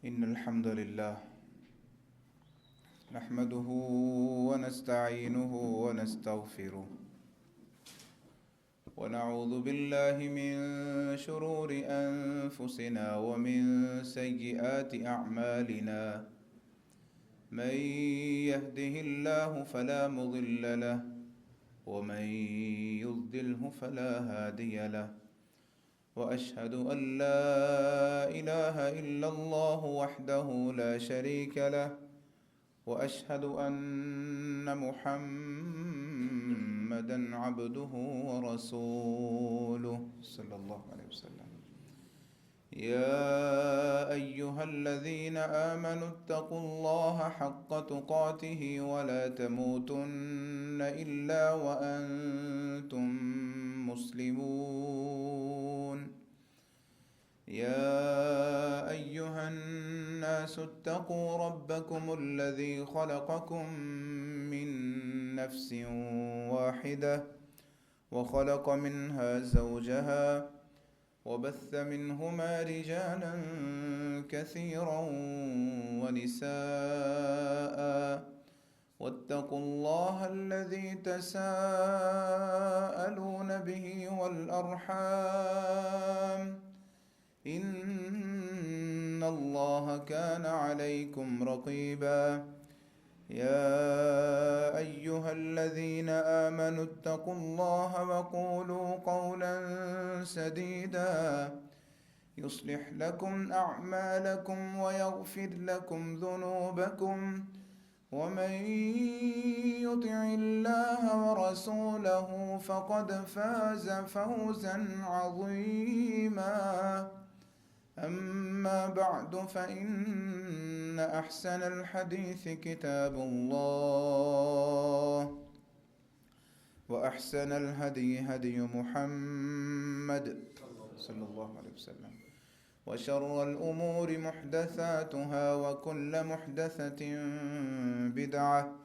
إن الحمد لله نحمده ونستعينه ونستغفره ونعوذ بالله من شرور أنفسنا ومن سيئات أعمالنا من يهده الله فلا مضل له ومن يضلله فلا هادي له وأشهد أن لا إله إلا الله وحده لا شريك له وأشهد أن محمدًا عبده ورسوله صلى الله عليه وسلم يا أيها الذين آمنوا اتقوا الله حق تقاته ولا تموتن إلا وأنتم مسلمون يا أيها الناس اتقوا ربكم الذي خلقكم من نفس واحدة وخلق منها زوجها وبث منهما رجالا كثيرا ونساء واتقوا الله الذي تساءلون به والأرحام إن الله كان عليكم رقيبا يا أيها الذين آمنوا اتقوا الله وقولوا قولا سديدا يصلح لكم أعمالكم ويغفر لكم ذنوبكم ومن يطع الله ورسوله فقد فاز فوزا عظيما أما بعد فإن أحسن الحديث كتاب الله وأحسن الهدي هدي محمد صلى الله عليه وسلم وشر الأمور محدثاتها وكل محدثة بدعة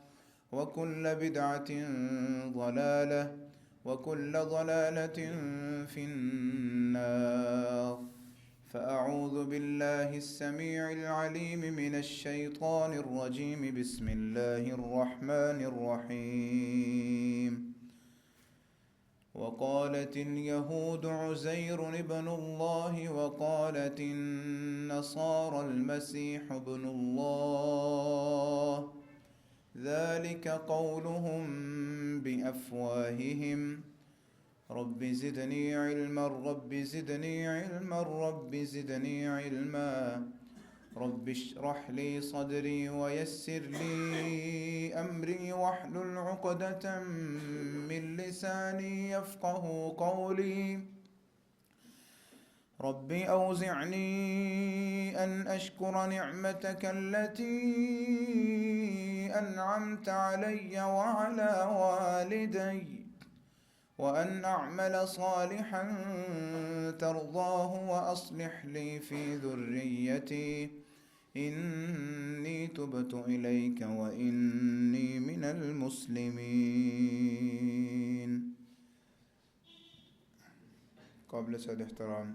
وكل بدعة ضلالة وكل ضلالة في النار فأعوذ بالله السميع العليم من الشيطان الرجيم بسم الله الرحمن الرحيم وقالت اليهود عزير ابن الله وقالت النصارى المسيح ابن الله ذلك قولهم بأفواههم رب زدني علما رب زدني علما رب زدني علما رب اشرح لي صدري ويسر لي أمري واحلل عقدة من لساني يفقه قولي رب أوزعني أن أشكر نعمتك التي أنعمت علي وعلى والدي وأن أعمل صالحا ترضاه وأصلح لي في ذريتي إني تبت إليك وإني من المسلمين قابل صد احترام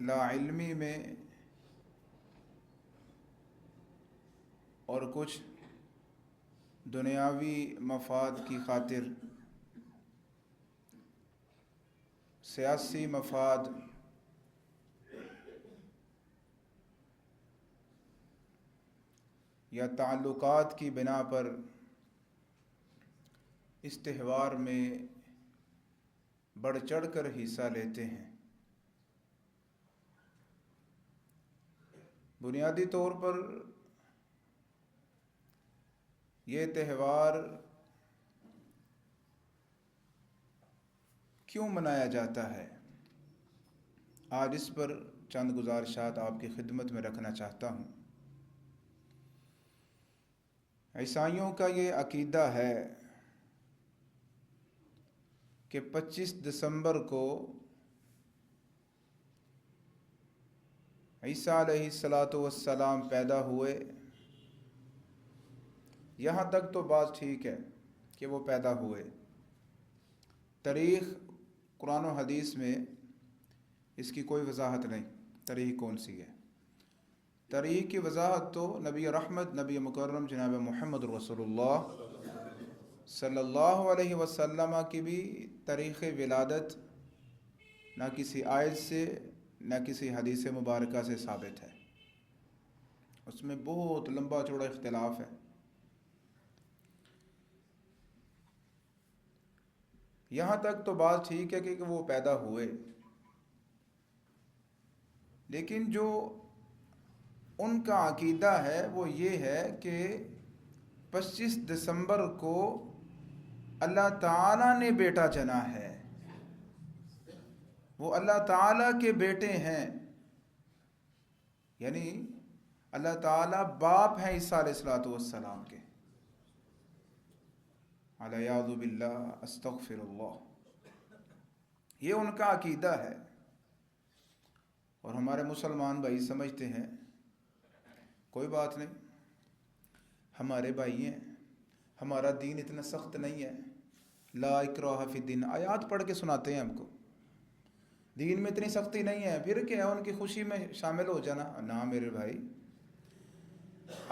لا علمی میں اور کچھ دنیاوی مفاد کی خاطر سیاسی مفاد یا تعلقات کی بنا پر اس تہوار میں بڑھ چڑھ کر حصہ لیتے ہیں۔ بنیادی طور پر یہ تہوار کیوں منایا جاتا ہے، آج اس پر چند گزارشات آپ کی خدمت میں رکھنا چاہتا ہوں۔ عیسائیوں کا یہ عقیدہ ہے کہ 25 دسمبر کو عیسیٰ علیہ السلام پیدا ہوئے۔ یہاں تک تو بات ٹھیک ہے کہ وہ پیدا ہوئے۔ تاریخ قرآن و حدیث میں اس کی کوئی وضاحت نہیں، تاریخ کون سی ہے۔ تاریخ کی وضاحت تو نبی رحمت، نبی مکرم جناب محمد رسول اللہ صلی اللہ علیہ وسلم کی بھی تاریخ ولادت نہ کسی آیت سے نہ کسی حدیث مبارکہ سے ثابت ہے، اس میں بہت لمبا چوڑا اختلاف ہے۔ یہاں تک تو بات ٹھیک ہے کہ وہ پیدا ہوئے، لیکن جو ان کا عقیدہ ہے وہ یہ ہے کہ 25 دسمبر کو اللہ تعالیٰ نے بیٹا جنا ہے، وہ اللہ تعالیٰ کے بیٹے ہیں، یعنی اللہ تعالیٰ باپ ہیں عیسیٰ علیہ السلام کے۔ الیاذ باللہ، استغفر اللہ، یہ ان کا عقیدہ ہے۔ اور ہمارے مسلمان بھائی سمجھتے ہیں کوئی بات نہیں، ہمارے بھائی ہیں، ہمارا دین اتنا سخت نہیں ہے، لا اکراہ فی الدین، آیات پڑھ کے سناتے ہیں ہم کو، دین میں اتنی سختی نہیں ہے، پھر کیا ان کی خوشی میں شامل ہو جانا۔ نہ میرے بھائی،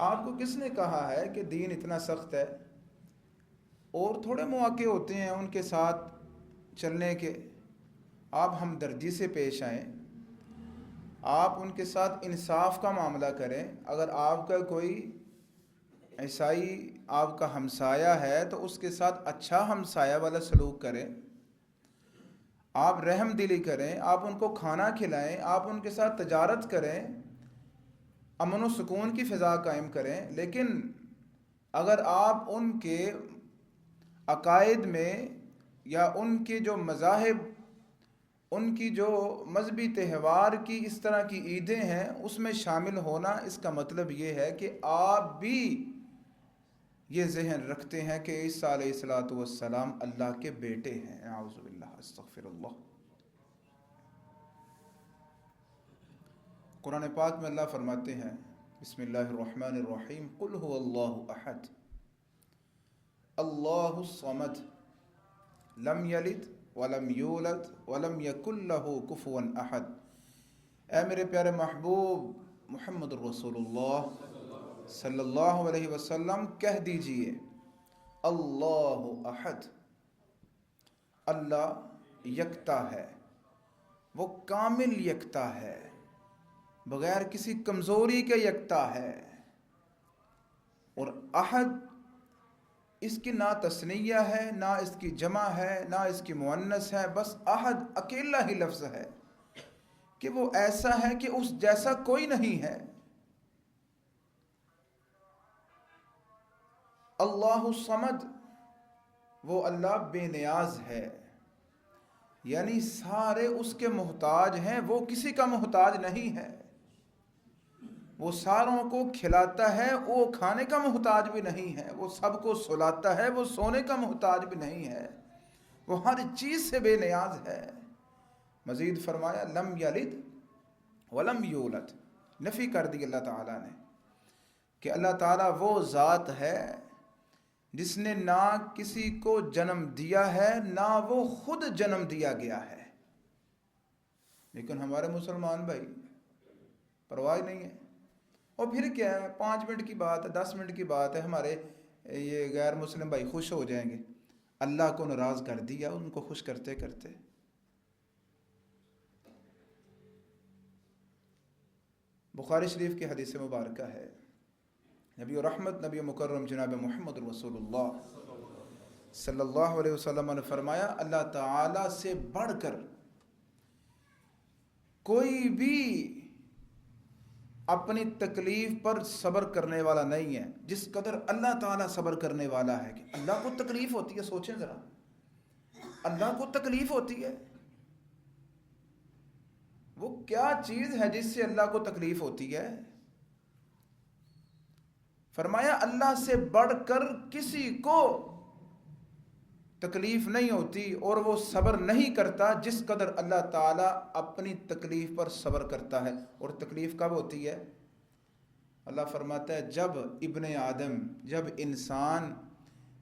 آپ کو کس نے کہا ہے کہ دین اتنا سخت ہے؟ اور تھوڑے مواقع ہوتے ہیں ان کے ساتھ چلنے کے، آپ ہمدردی سے پیش آئیں، آپ ان کے ساتھ انصاف کا معاملہ کریں۔ اگر آپ کا کوئی عیسائی آپ کا ہمسایہ ہے تو اس کے ساتھ اچھا ہمسایہ والا سلوک کریں، آپ رحم دلی کریں، آپ ان کو کھانا کھلائیں، آپ ان کے ساتھ تجارت کریں، امن و سکون کی فضا قائم کریں۔ لیکن اگر آپ ان کے عقائد میں یا ان کے جو مذاہب، ان کی جو مذہبی تہوار کی اس طرح کی عیدیں ہیں اس میں شامل ہونا، اس کا مطلب یہ ہے کہ آپ بھی یہ ذہن رکھتے ہیں کہ عیسیٰ علیہ السلام اللہ کے بیٹے ہیں۔ اعوذ باللہ، استغفر اللہ۔ قرآن پاک میں اللہ فرماتے ہیں، بسم اللہ الرحمن الرحیم، قل هو اللہ احد اللہ الصمد لم یلد ولم یولد ولم یکن لہ کفوا احد۔ اے میرے پیارے محبوب محمد رسول اللہ صلی اللہ علیہ وسلم، کہہ دیجئے اللہ احد، اللہ یکتا ہے، وہ کامل یکتا ہے، بغیر کسی کمزوری کے یکتا ہے۔ اور احد، اس کی نہ تثنیہ ہے، نہ اس کی جمع ہے، نہ اس کی مؤنث ہے، بس احد اکیلا ہی لفظ ہے کہ وہ ایسا ہے کہ اس جیسا کوئی نہیں ہے۔ اللہ الصمد، وہ اللہ بے نیاز ہے، یعنی سارے اس کے محتاج ہیں، وہ کسی کا محتاج نہیں ہے۔ وہ ساروں کو کھلاتا ہے، وہ کھانے کا محتاج بھی نہیں ہے، وہ سب کو سلاتا ہے، وہ سونے کا محتاج بھی نہیں ہے، وہ ہر چیز سے بے نیاز ہے۔ مزید فرمایا لم یلد ولم یولد، نفی کر دی اللہ تعالیٰ نے کہ اللہ تعالیٰ وہ ذات ہے جس نے نہ کسی کو جنم دیا ہے، نہ وہ خود جنم دیا گیا ہے۔ لیکن ہمارے مسلمان بھائی پرواہ نہیں ہے. اور پھر کیا ہے، 5 منٹ کی بات ہے، 10 منٹ کی بات ہے، ہمارے یہ غیر مسلم بھائی خوش ہو جائیں گے. اللہ کو ناراض کر دیا ان کو خوش کرتے کرتے. بخاری شریف کی حدیث مبارکہ ہے، نبی رحمت نبی مکرم جناب محمد رسول اللہ صلی اللہ علیہ وسلم نے فرمایا، اللہ تعالی سے بڑھ کر کوئی بھی اپنی تکلیف پر صبر کرنے والا نہیں ہے جس قدر اللہ تعالیٰ صبر کرنے والا ہے. کہ اللہ کو تکلیف ہوتی ہے، سوچیں ذرا، اللہ کو تکلیف ہوتی ہے. وہ کیا چیز ہے جس سے اللہ کو تکلیف ہوتی ہے؟ فرمایا اللہ سے بڑھ کر کسی کو تکلیف نہیں ہوتی اور وہ صبر نہیں کرتا جس قدر اللہ تعالیٰ اپنی تکلیف پر صبر کرتا ہے. اور تکلیف کب ہوتی ہے؟ اللہ فرماتا ہے جب ابن آدم، جب انسان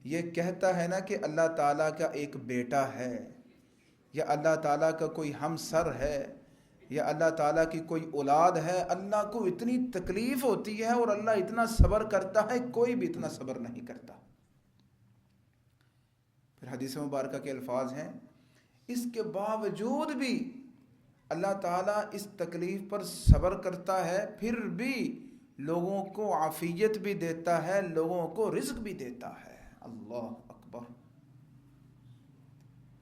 یہ کہتا ہے نا کہ اللہ تعالیٰ کا ایک بیٹا ہے، یا اللہ تعالیٰ کا کوئی ہمسر ہے، یا اللہ تعالیٰ کی کوئی اولاد ہے، اللہ کو اتنی تکلیف ہوتی ہے اور اللہ اتنا صبر کرتا ہے، کوئی بھی اتنا صبر نہیں کرتا. پھر حدیث مبارکہ کے الفاظ ہیں، اس کے باوجود بھی اللہ تعالیٰ اس تکلیف پر صبر کرتا ہے، پھر بھی لوگوں کو عافیت بھی دیتا ہے، لوگوں کو رزق بھی دیتا ہے. اللہ اکبر.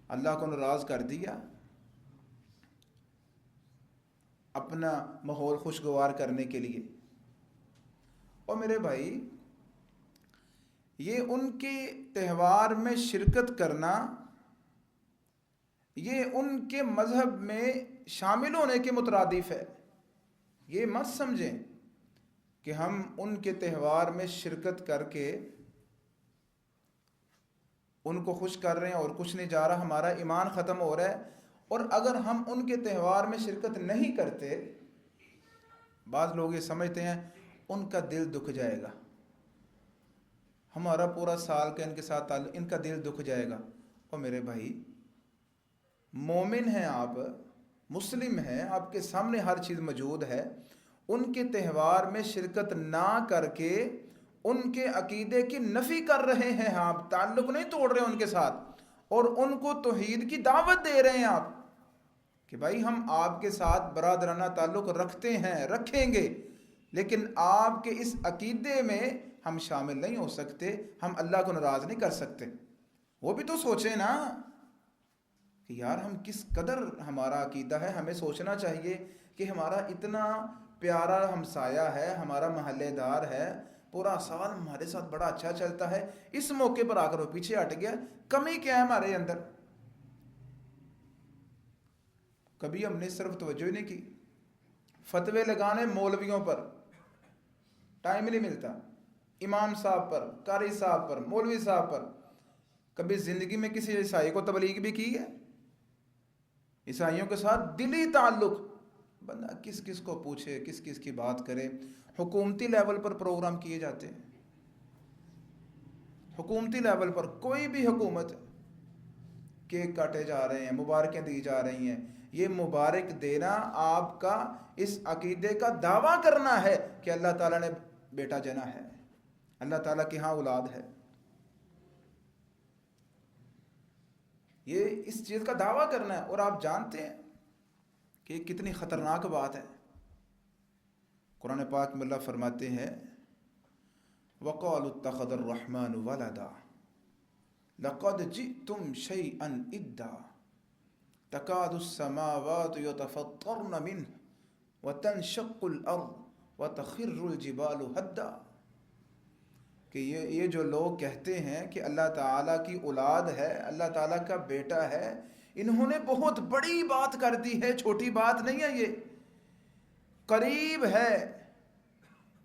اللہ کو ناراض کر دیا اپنا ماحول خوشگوار کرنے کے لیے. اور میرے بھائی، یہ ان کے تہوار میں شرکت کرنا، یہ ان کے مذہب میں شامل ہونے کے مترادف ہے. یہ مت سمجھیں کہ ہم ان کے تہوار میں شرکت کر کے ان کو خوش کر رہے ہیں اور کچھ نہیں جا رہا، ہمارا ایمان ختم ہو رہا ہے. اور اگر ہم ان کے تہوار میں شرکت نہیں کرتے، بعض لوگ یہ سمجھتے ہیں ان کا دل دکھ جائے گا، ہمارا پورا سال کا ان کے ساتھ تعلق، ان کا دل دکھ جائے گا. اور میرے بھائی، مومن ہیں آپ، مسلم ہیں، آپ کے سامنے ہر چیز موجود ہے. ان کے تہوار میں شرکت نہ کر کے ان کے عقیدے کی نفی کر رہے ہیں آپ، تعلق نہیں توڑ رہے ان کے ساتھ، اور ان کو توحید کی دعوت دے رہے ہیں آپ کہ بھائی ہم آپ کے ساتھ برادرانہ تعلق رکھتے ہیں، رکھیں گے، لیکن آپ کے اس عقیدے میں ہم شامل نہیں ہو سکتے، ہم اللہ کو ناراض نہیں کر سکتے. وہ بھی تو سوچیں نا کہ یار ہم کس قدر ہمارا عقیدہ ہے. ہمیں سوچنا چاہیے کہ ہمارا اتنا پیارا ہمسایہ ہے، ہمارا محلے دار ہے، پورا سال ہمارے ساتھ بڑا اچھا چلتا ہے، اس موقع پر آ کر وہ پیچھے ہٹ گیا. کمی کیا ہے ہمارے اندر؟ کبھی ہم نے صرف توجہ ہی نہیں کی. فتوے لگانے مولویوں پر ٹائم نہیں ملتا، امام صاحب پر، قاری صاحب پر، مولوی صاحب پر. کبھی زندگی میں کسی عیسائی کو تبلیغ بھی کی ہے؟ عیسائیوں کے ساتھ دلی تعلق، بندہ کس کس کو پوچھے، کس کس کی بات کرے. حکومتی لیول پر پروگرام کیے جاتے ہیں، حکومتی لیول پر کوئی بھی حکومت، کیک کاٹے جا رہے ہیں، مبارکیں دی جا رہی ہیں. یہ مبارک دینا آپ کا اس عقیدے کا دعویٰ کرنا ہے کہ اللہ تعالیٰ نے بیٹا جنا ہے، اللہ تعالیٰ کی ہاں اولاد ہے. یہ اس چیز کا دعویٰ کرنا ہے. اور آپ جانتے ہیں کہ یہ کتنی خطرناک بات ہے. قرآن پاک میں اللہ فرماتے ہیں وَقَالُوا اتَّخَذَ الرَّحْمَنُ وَلَدًا لَقَدْ جِئْتُمْ شَيْئًا إِدًّا تَكَادُ السَّمَاوَاتُ يَتَفَطَّرْنَ مِنْهُ وَتَنشَقُّ الْأَرْضُ وَتَخِرُّ الْجِبَالُ هَدًّا. کہ یہ جو لوگ کہتے ہیں کہ اللہ تعالیٰ کی اولاد ہے، اللہ تعالیٰ کا بیٹا ہے، انہوں نے بہت بڑی بات کر دی ہے، چھوٹی بات نہیں ہے. یہ قریب ہے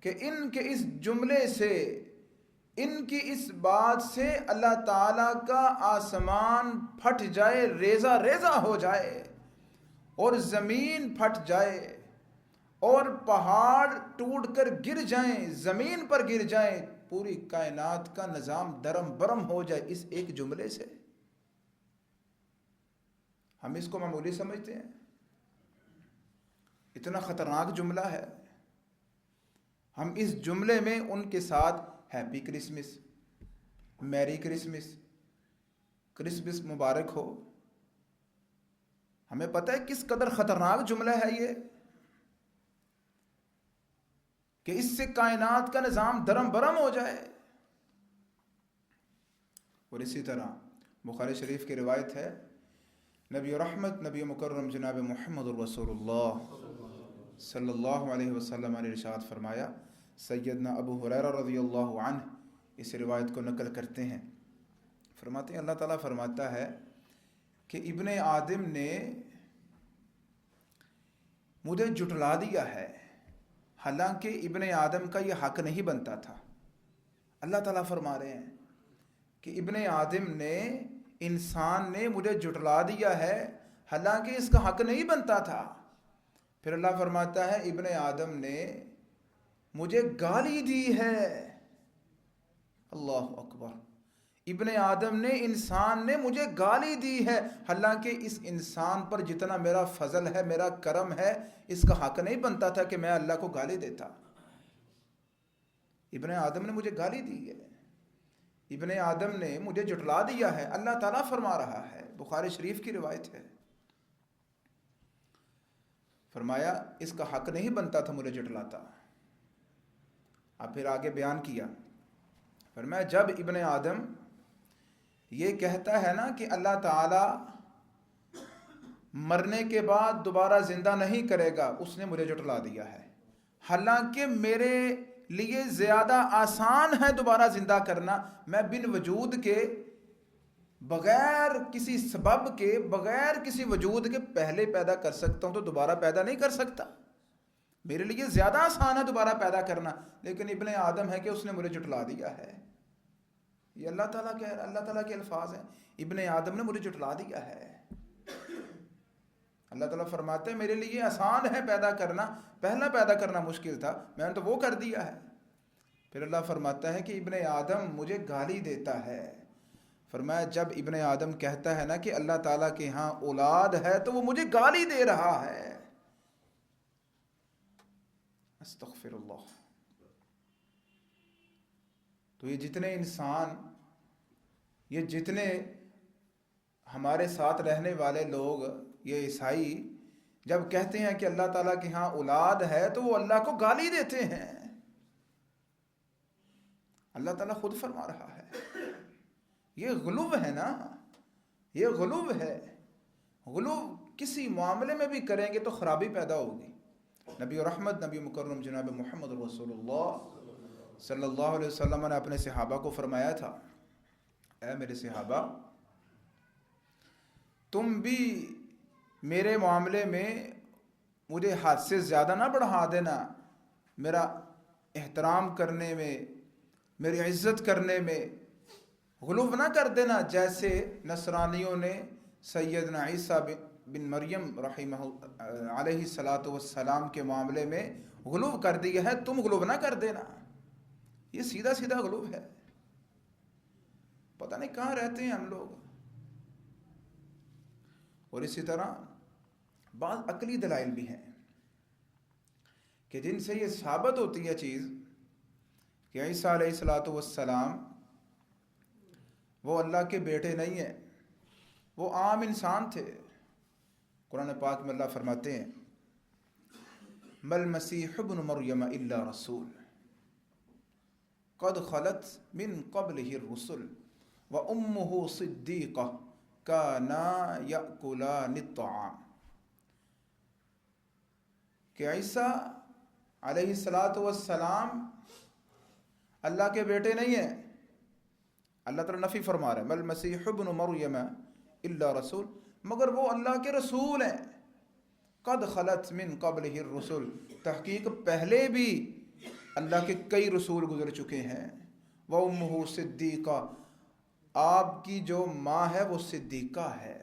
کہ ان کے اس جملے سے، ان کی اس بات سے اللہ تعالیٰ کا آسمان پھٹ جائے، ریزہ ریزہ ہو جائے، اور زمین پھٹ جائے، اور پہاڑ ٹوٹ کر گر جائیں، زمین پر گر جائیں، پوری کائنات کا نظام درم برم ہو جائے اس ایک جملے سے. ہم اس کو معمولی سمجھتے ہیں. اتنا خطرناک جملہ ہے. ہم اس جملے میں ان کے ساتھ ہیپی کرسمس، میری کرسمس، کرسمس مبارک ہو. ہمیں پتہ ہے کس قدر خطرناک جملہ ہے یہ، کہ اس سے کائنات کا نظام درم برم ہو جائے. اور اسی طرح بخاری شریف کی روایت ہے، نبی رحمت، نبی مکرم جناب محمد الرسول اللہ صلی اللہ علیہ وسلم نے ارشاد فرمایا. سیدنا ابو ہریرہ رضی اللہ عنہ اس روایت کو نقل کرتے ہیں، فرماتے ہیں اللہ تعالیٰ فرماتا ہے کہ ابن آدم نے مجھے جھٹلا دیا ہے، حالانکہ ابن آدم کا یہ حق نہیں بنتا تھا. اللہ تعالیٰ فرما رہے ہیں کہ ابن آدم نے، انسان نے مجھے جھٹلا دیا ہے، حالانکہ اس کا حق نہیں بنتا تھا. پھر اللہ فرماتا ہے ابن آدم نے مجھے گالی دی ہے. اللہ اکبر. ابن آدم نے، انسان نے مجھے گالی دی ہے، حالانکہ اس انسان پر جتنا میرا فضل ہے، میرا کرم ہے، اس کا حق نہیں بنتا تھا کہ میں اللہ کو گالی دیتا. ابن آدم نے مجھے گالی دی ہے، ابن آدم نے مجھے جھٹلا دیا ہے. اللہ تعالیٰ فرما رہا ہے، بخاری شریف کی روایت ہے. فرمایا اس کا حق نہیں بنتا تھا مجھے جھٹلاتا. اب پھر آگے بیان کیا، فرمایا جب ابن آدم یہ کہتا ہے نا کہ اللہ تعالیٰ مرنے کے بعد دوبارہ زندہ نہیں کرے گا، اس نے مجھے جھٹلا دیا ہے، حالانکہ میرے لیے زیادہ آسان ہے دوبارہ زندہ کرنا. میں بن وجود کے، بغیر کسی سبب کے، بغیر کسی وجود کے پہلے پیدا کر سکتا ہوں تو دوبارہ پیدا نہیں کر سکتا. میرے لیے زیادہ آسان ہے دوبارہ پیدا کرنا، لیکن ابن آدم ہے کہ اس نے مجھے جھٹلا دیا ہے. یہ اللہ تعالیٰ کے الفاظ ہیں، ابن آدم نے مجھے جھٹلا دیا ہے. اللہ تعالیٰ فرماتے ہیں میرے لیے آسان ہے پیدا کرنا، پہلا پیدا کرنا مشکل تھا، میں نے تو وہ کر دیا ہے. پھر اللہ فرماتا ہے کہ ابن آدم مجھے گالی دیتا ہے. فرمایا جب ابن آدم کہتا ہے نا کہ اللہ تعالیٰ کے ہاں اولاد ہے، تو وہ مجھے گالی دے رہا ہے. استغفر اللہ. تو یہ جتنے انسان، یہ جتنے ہمارے ساتھ رہنے والے لوگ، یہ عیسائی جب کہتے ہیں کہ اللہ تعالیٰ کے ہاں اولاد ہے تو وہ اللہ کو گالی دیتے ہیں. اللہ تعالیٰ خود فرما رہا ہے، یہ غلو ہے نا، یہ غلو ہے. غلو کسی معاملے میں بھی کریں گے تو خرابی پیدا ہوگی. نبی رحمت، نبی مکرم جناب محمد رسول اللہ صلی اللہ علیہ وسلم نے اپنے صحابہ کو فرمایا تھا، اے میرے صحابہ، تم بھی میرے معاملے میں مجھے حد سے زیادہ نہ بڑھا دینا. میرا احترام کرنے میں، میری عزت کرنے میں غلو نہ کر دینا، جیسے نصرانیوں نے سیدنا عیسیٰ بن مریم رحمہ علیہ الصلاۃ والسلام کے معاملے میں غلو کر دیا ہے، تم غلو نہ کر دینا. یہ سیدھا سیدھا غلو ہے. پتہ نہیں کہاں رہتے ہیں ہم لوگ. اور اسی طرح بعض عقلی دلائل بھی ہیں کہ جن سے یہ ثابت ہوتی ہے چیز کہ عیسیٰ علیہ الصلاۃ والسلام وہ اللہ کے بیٹے نہیں ہیں، وہ عام انسان تھے. قرآن پاک میں اللہ فرماتے ہیں مل مسیح ابن مریم الا رسول قد خلت من قبلہ الرسل وامہ صدیقہ کانا یأکلان الطعام. کہ عیسیٰ علیہ الصلاۃ والسلام اللہ کے بیٹے نہیں ہیں. اللہ تعالیٰ نفی فرما رہا ہے مل مسیح ابن مریم الا رسول، مگر وہ اللہ کے رسول ہیں. قد خلت من قبلہ الرسل، تحقیق پہلے بھی اللہ کے کئی رسول گزر چکے ہیں. وامہ صدیقہ، آپ کی جو ماں ہے وہ صدیقہ ہے.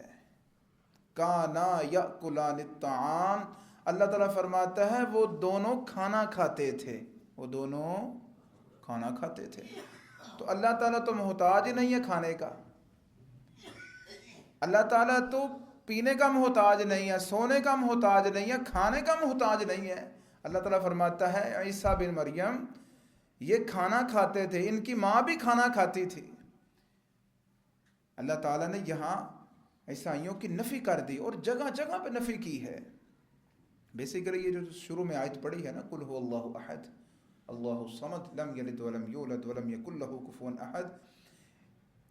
کانا یأکلان الطعام، اللہ تعالیٰ فرماتا ہے وہ دونوں کھانا کھاتے تھے، وہ دونوں کھانا کھاتے تھے. تو اللہ تعالیٰ تو محتاج نہیں ہے کھانے کا. اللہ تعالیٰ تو پینے کا محتاج نہیں ہے، سونے کا محتاج نہیں ہے، کھانے کا محتاج نہیں ہے۔ اللہ تعالیٰ فرماتا ہے عیسیٰ بن مریم یہ کھانا کھاتے تھے، ان کی ماں بھی کھانا کھاتی تھی۔ اللہ تعالیٰ نے یہاں عیسائیوں کی نفی کر دی اور جگہ جگہ پہ نفی کی ہے۔ بیسیکلی یہ جو شروع میں آیت پڑھی ہے نا، قل هو اللہ احد اللہ الصمد لم یلد ولم یولد ولم یکن لہ کفوا احد،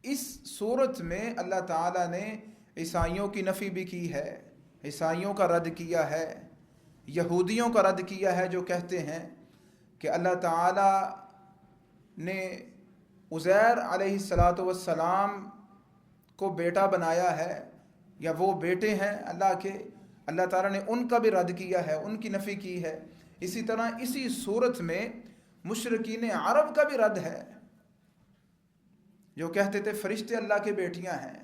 اس صورت میں اللہ تعالیٰ نے عیسائیوں کی نفی بھی کی ہے، عیسائیوں کا رد کیا ہے، یہودیوں کا رد کیا ہے جو کہتے ہیں کہ اللہ تعالیٰ نے عزیر علیہ السلام کو بیٹا بنایا ہے یا وہ بیٹے ہیں اللہ کے۔ اللہ تعالیٰ نے ان کا بھی رد کیا ہے، ان کی نفی کی ہے۔ اسی طرح اسی صورت میں مشرکین عرب کا بھی رد ہے جو کہتے تھے فرشتے اللہ کے بیٹیاں ہیں۔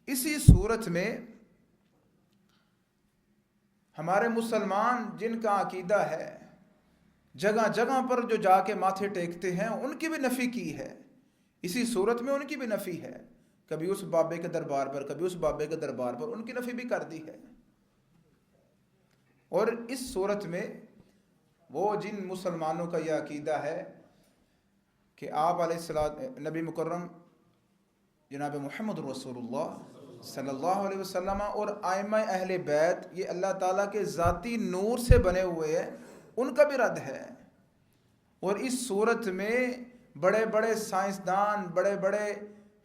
اسی صورت میں ہمارے مسلمان جن کا عقیدہ ہے جگہ جگہ پر جو جا کے ماتھے ٹیکتے ہیں ان کی بھی نفی کی ہے، اسی صورت میں ان کی بھی نفی ہے، کبھی اس بابے کے دربار پر کبھی اس بابے کے دربار پر ان کی نفی بھی کر دی ہے۔ اور اس صورت میں وہ جن مسلمانوں کا یہ عقیدہ ہے کہ آپ علیہ السلام نبی مکرم جناب محمد رسول اللہ صلی اللہ علیہ وسلم اور ائمہ اہل بیت یہ اللہ تعالیٰ کے ذاتی نور سے بنے ہوئے ہیں، ان کا بھی رد ہے۔ اور اس صورت میں بڑے بڑے سائنسدان، بڑے بڑے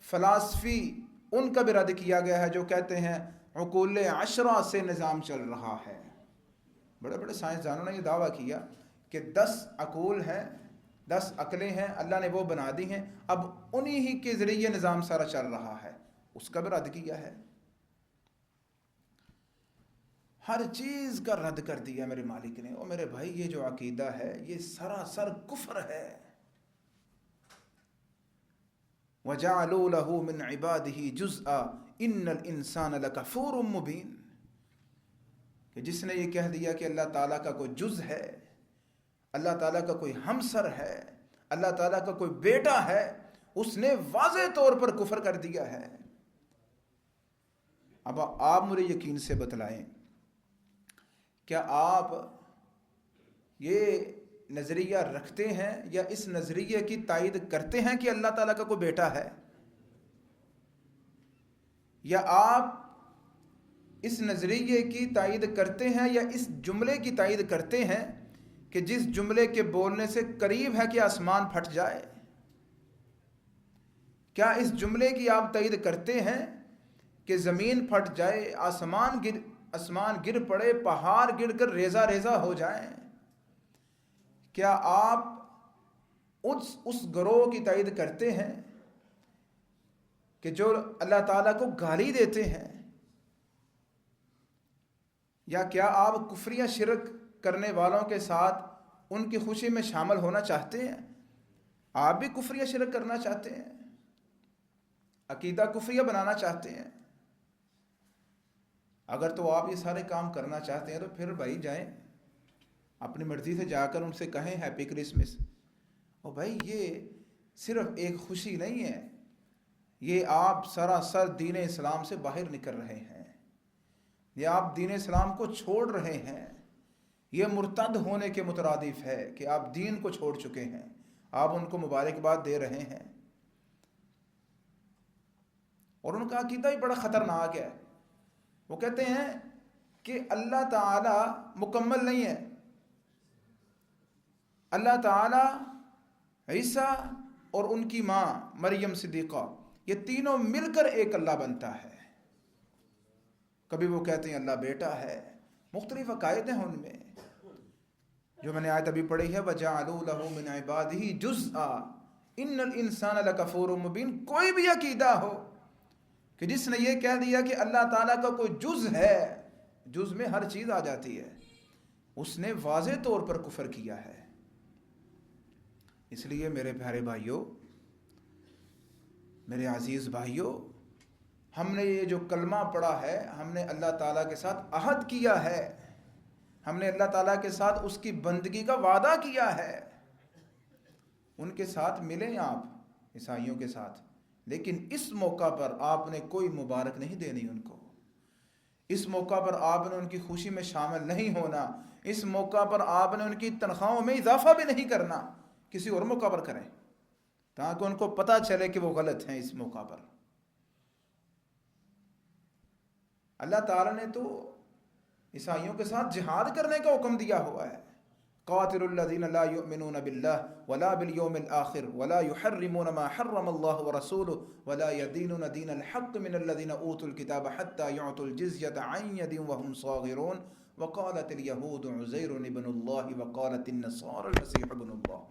فلاسفی، ان کا بھی رد کیا گیا ہے جو کہتے ہیں عقول عشرہ سے نظام چل رہا ہے۔ بڑے بڑے سائنسدانوں نے یہ دعویٰ کیا کہ 10 عقول ہیں، 10 عقلیں ہیں، اللہ نے وہ بنا دی ہیں، اب انہی ہی کے ذریعے نظام سارا چل رہا ہے، اس کا بھی رد کیا ہے۔ ہر چیز کا رد کر دیا میرے مالک نے۔ اور میرے بھائی یہ جو عقیدہ ہے یہ سراسر کفر ہے۔ وَجَعَلُوا لَهُ مِنْ عِبَادِهِ جُزْءًا إِنَّ الْإِنسَانَ لَكَفُورٌ مُبِينٌ، کہ جس نے یہ کہہ دیا کہ اللہ تعالیٰ کا کوئی جز ہے، اللہ تعالیٰ کا کوئی ہمسر ہے، اللہ تعالیٰ کا کوئی بیٹا ہے، اس نے واضح طور پر کفر کر دیا ہے۔ اب آپ مجھے یقین سے بتلائیں، کیا آپ یہ نظریہ رکھتے ہیں یا اس نظریے کی تائید کرتے ہیں کہ اللہ تعالیٰ کا کوئی بیٹا ہے؟ یا آپ اس نظریے کی تائید کرتے ہیں یا اس جملے کی تائید کرتے ہیں کہ جس جملے کے بولنے سے قریب ہے کہ آسمان پھٹ جائے؟ کیا اس جملے کی آپ تائید کرتے ہیں کہ زمین پھٹ جائے، آسمان گر پڑے، پہاڑ گر کر ریزہ ریزہ ہو جائیں؟ کیا آپ اس گروہ کی تائید کرتے ہیں کہ جو اللہ تعالیٰ کو گالی دیتے ہیں؟ یا کیا آپ کفریہ شرک کرنے والوں کے ساتھ ان کی خوشی میں شامل ہونا چاہتے ہیں؟ آپ بھی کفریہ شرک کرنا چاہتے ہیں، عقیدہ کفریہ بنانا چاہتے ہیں؟ اگر تو آپ یہ سارے کام کرنا چاہتے ہیں تو پھر بھائی جائیں اپنی مرضی سے جا کر ان سے کہیں ہیپی کرسمس۔ اور بھائی یہ صرف ایک خوشی نہیں ہے، یہ آپ سراسر دین اسلام سے باہر نکل رہے ہیں، یہ آپ دین اسلام کو چھوڑ رہے ہیں، یہ مرتد ہونے کے مترادف ہے کہ آپ دین کو چھوڑ چکے ہیں، آپ ان کو مبارکباد دے رہے ہیں۔ اور ان کا عقیدہ ہی بڑا خطرناک ہے۔ وہ کہتے ہیں کہ اللہ تعالی مکمل نہیں ہے، اللہ تعالی، عیسیٰ اور ان کی ماں مریم صدیقہ، یہ تینوں مل کر ایک اللہ بنتا ہے۔ کبھی وہ کہتے ہیں اللہ بیٹا ہے، مختلف عقائد ہیں ان میں۔ جو میں نے آیت ابھی پڑھی ہے وَجَعَلُوا لَهُ مِنْ عِبَادِهِ جُزْءًا إِنَّ الْإِنسَانَ لَكَفُورٌ مُبِينٌ، کوئی بھی عقیدہ ہو کہ جس نے یہ کہہ دیا کہ اللہ تعالیٰ کا کوئی جز ہے، جز میں ہر چیز آ جاتی ہے، اس نے واضح طور پر کفر کیا ہے۔ اس لیے میرے پیارے بھائیوں، میرے عزیز بھائیوں، ہم نے یہ جو کلمہ پڑھا ہے، ہم نے اللہ تعالیٰ کے ساتھ عہد کیا ہے، ہم نے اللہ تعالیٰ کے ساتھ اس کی بندگی کا وعدہ کیا ہے۔ ان کے ساتھ ملیں آپ عیسائیوں کے ساتھ، لیکن اس موقع پر آپ نے کوئی مبارک نہیں دینی ان کو، اس موقع پر آپ نے ان کی خوشی میں شامل نہیں ہونا، اس موقع پر آپ نے ان کی تنخواہوں میں اضافہ بھی نہیں کرنا، کسی اور موقع پر کریں تاکہ ان کو پتہ چلے کہ وہ غلط ہیں اس موقع پر۔ اللہ تعالیٰ نے تو عیسائیوں کے ساتھ جہاد کرنے کا حکم دیا ہوا ہے، قاتل الذین لا یؤمنون باللہ ولا بالیوم الآخر ولا یحرمون ما حرم اللہ ورسولہ ولا یدینون دین الحق من الذین اوتوا الکتاب حتی یعطوا الجزیۃ عن ید وهم صاغرون وقالت الیہود عزیر ابن اللہ وقالت النصارى المسیح ابن اللہ۔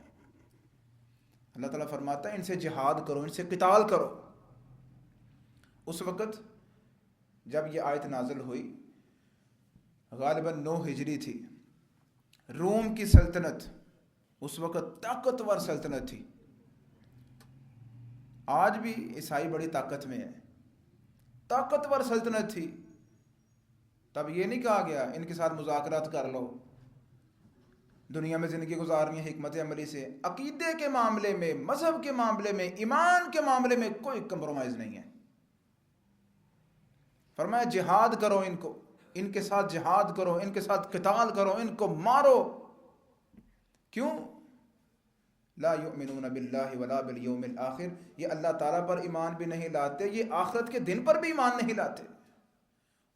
اللہ تعالیٰ فرماتا ہے ان سے جہاد کرو، ان سے قتال کرو۔ اس وقت جب یہ آیت نازل ہوئی غالباً 9 ہجری تھی، روم کی سلطنت اس وقت طاقتور سلطنت تھی۔ آج بھی عیسائی بڑی طاقت میں ہے، طاقتور سلطنت تھی۔ تب یہ نہیں کہا گیا ان کے ساتھ مذاکرات کر لو، دنیا میں زندگی گزارنی ہے حکمت عملی سے۔ عقیدے کے معاملے میں، مذہب کے معاملے میں، ایمان کے معاملے میں کوئی کمپرومائز نہیں ہے۔ فرمایا جہاد کرو، ان کے ساتھ جہاد کرو، ان کے ساتھ قتال کرو، ان کو مارو۔ کیوں؟ لا یؤمنون باللہ ولا بالیوم الآخر، یہ اللہ تعالیٰ پر ایمان بھی نہیں لاتے، یہ آخرت کے دن پر بھی ایمان نہیں لاتے۔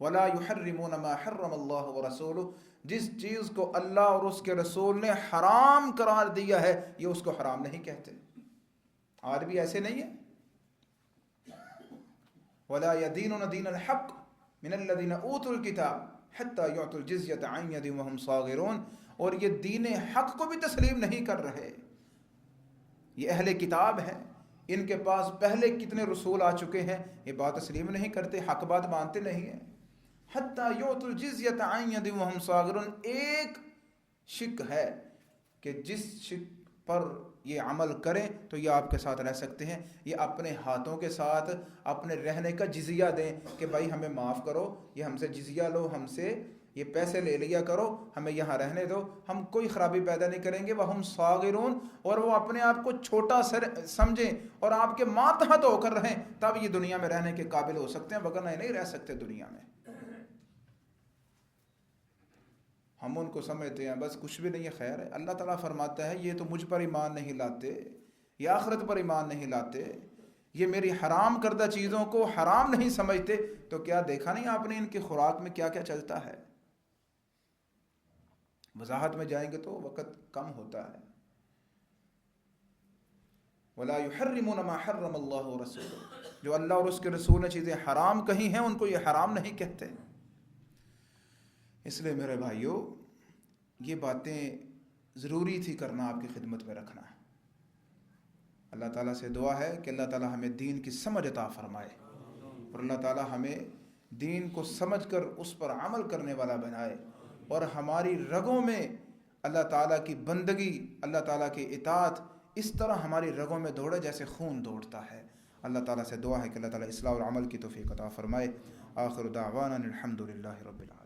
ولا یحرمون ما حرم اللہ ورسولہ، جس چیز کو اللہ اور اس کے رسول نے حرام قرار دیا ہے یہ اس کو حرام نہیں کہتے۔ آج بھی ایسے نہیں ہے۔ ولا يدينون دين الحق من الذين اوتوا الكتاب حتى يعطوا الجزية عن يد وهم صاغرون، اور یہ دین حق کو بھی تسلیم نہیں کر رہے۔ یہ اہل کتاب ہیں، ان کے پاس پہلے کتنے رسول آ چکے ہیں، یہ بات تسلیم نہیں کرتے، حق بات مانتے نہیں ہیں۔ حتى يعطوا الجزية عن يد وهم صاغرون، ایک شک ہے کہ جس شک پر یہ عمل کریں تو یہ آپ کے ساتھ رہ سکتے ہیں، یہ اپنے ہاتھوں کے ساتھ اپنے رہنے کا جزیہ دیں کہ بھائی ہمیں معاف کرو، یہ ہم سے جزیہ لو، ہم سے یہ پیسے لے لیا کرو، ہمیں یہاں رہنے دو، ہم کوئی خرابی پیدا نہیں کریں گے۔ وَهُمْ صَاغِرُونَ، اور وہ اپنے آپ کو چھوٹا سمجھیں اور آپ کے ماتحت ہو کر رہیں، تب یہ دنیا میں رہنے کے قابل ہو سکتے ہیں، وگرنہ نہیں رہ سکتے دنیا میں۔ ہم ان کو سمجھتے ہیں بس کچھ بھی نہیں ہے، خیر ہے۔ اللہ تعالیٰ فرماتا ہے یہ تو مجھ پر ایمان نہیں لاتے، یہ آخرت پر ایمان نہیں لاتے، یہ میری حرام کردہ چیزوں کو حرام نہیں سمجھتے، تو کیا دیکھا نہیں آپ نے ان کی خوراک میں کیا کیا چلتا ہے؟ وضاحت میں جائیں گے تو وقت کم ہوتا ہے۔ وَلَا يُحَرِّمُونَ مَا حَرَّمَ اللَّهُ وَرَسُولُهُ، جو اللہ اور اس کے رسول نے چیزیں حرام کہی ہیں ان کو یہ حرام نہیں کہتے۔ اس لیے میرے بھائیوں یہ باتیں ضروری تھی کرنا، آپ کی خدمت میں رکھنا۔ اللہ تعالیٰ سے دعا ہے کہ اللہ تعالیٰ ہمیں دین کی سمجھ عطا فرمائے، اور اللہ تعالیٰ ہمیں دین کو سمجھ کر اس پر عمل کرنے والا بنائے، اور ہماری رگوں میں اللہ تعالیٰ کی بندگی، اللہ تعالیٰ کی اطاعت اس طرح ہماری رگوں میں دوڑے جیسے خون دوڑتا ہے۔ اللہ تعالیٰ سے دعا ہے کہ اللہ تعالیٰ اصلاح اور عمل کی توفیق عطا فرمائے۔ آخر دعوانا الحمد للہ رب العالمین۔